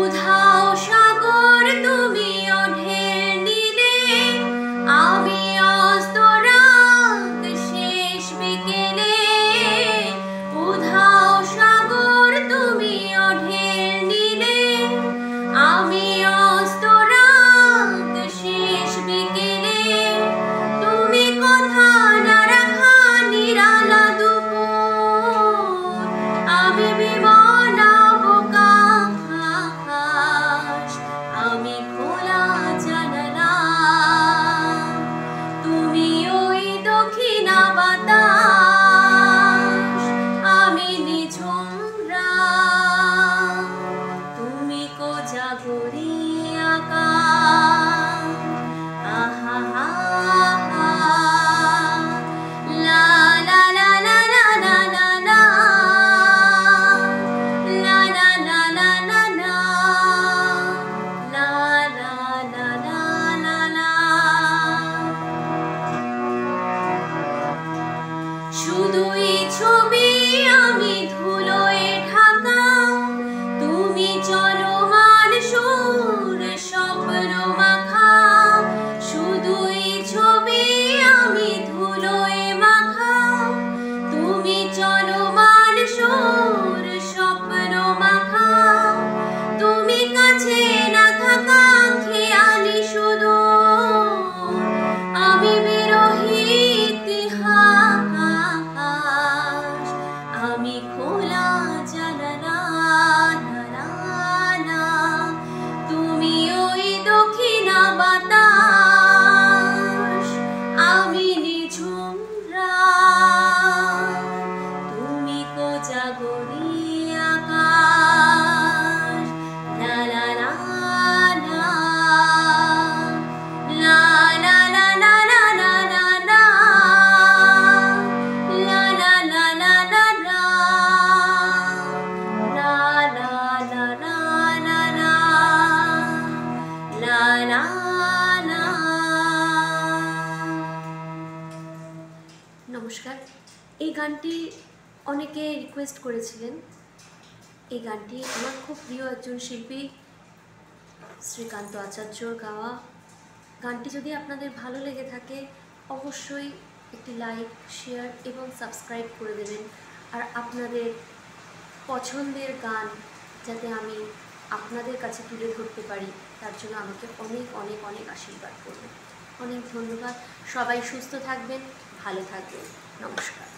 উধাও সাগর তুমি ওঢের নীলে, আমি অস্ত রাত শেষ বিকেলে। উধাও সাগর তুমি ওঢের নীলে, আমি অস্ত রাত শেষ বিকেলে। তুমি কথা না রাখা নিরালা দুপুর, আমি বিমনা বোকা আকাশ, আমি খোলা জানালা। তুমি ওই দক্ষিণা বাতাস, আমি নিঝুম রাত। তুমি কোজাগরী আকাশ, আহা হা হা। লা লা লা লা লা লা লা লা। লা লা লা লা লা লা। লা লা লা লা লা লা। শুধুই ছবি আমি ধুলোয় ঢাকা, তুমি চলমান সুর স্বপ্ন মাখা। শুধুই ছবি আমি ধুলোয় মাখা, তুমি চলমান সুর স্বপ্ন মাখা। তুমি কাছে না থাকা খেয়ালি শুধু, আমি বিরহী ইতিহাস, আমি খোলা জানালা। তুমি ওই দক্ষিণা বাতাস, আমি নিঝুম রাত। তুমি কোজাগরী আকাশ, লা লা লা লা। লা লা লা লা লা লা লা লা। লা লা লা লা লা লা। লা লা লা লা লা লা। লা লা লা। নমস্কার। এই গানটি অনেকে রিকোয়েস্ট করেছিলেন। এই গানটি আমার খুব প্রিয় একজন শিল্পী শ্রীকান্ত আচার্যর গাওয়া। গানটি যদি আপনাদের ভালো লেগে থাকে অবশ্যই একটি লাইক, শেয়ার এবং সাবস্ক্রাইব করে দেবেন। আর আপনাদের পছন্দের গান যাতে আমি আপনাদের কাছে তুলে ধরতে পারি তার জন্য আমাকে অনেক অনেক অনেক আশীর্বাদ করবেন। অনেক ধন্যবাদ। সবাই সুস্থ থাকবেন, ভালো থাকবেন। নমস্কার।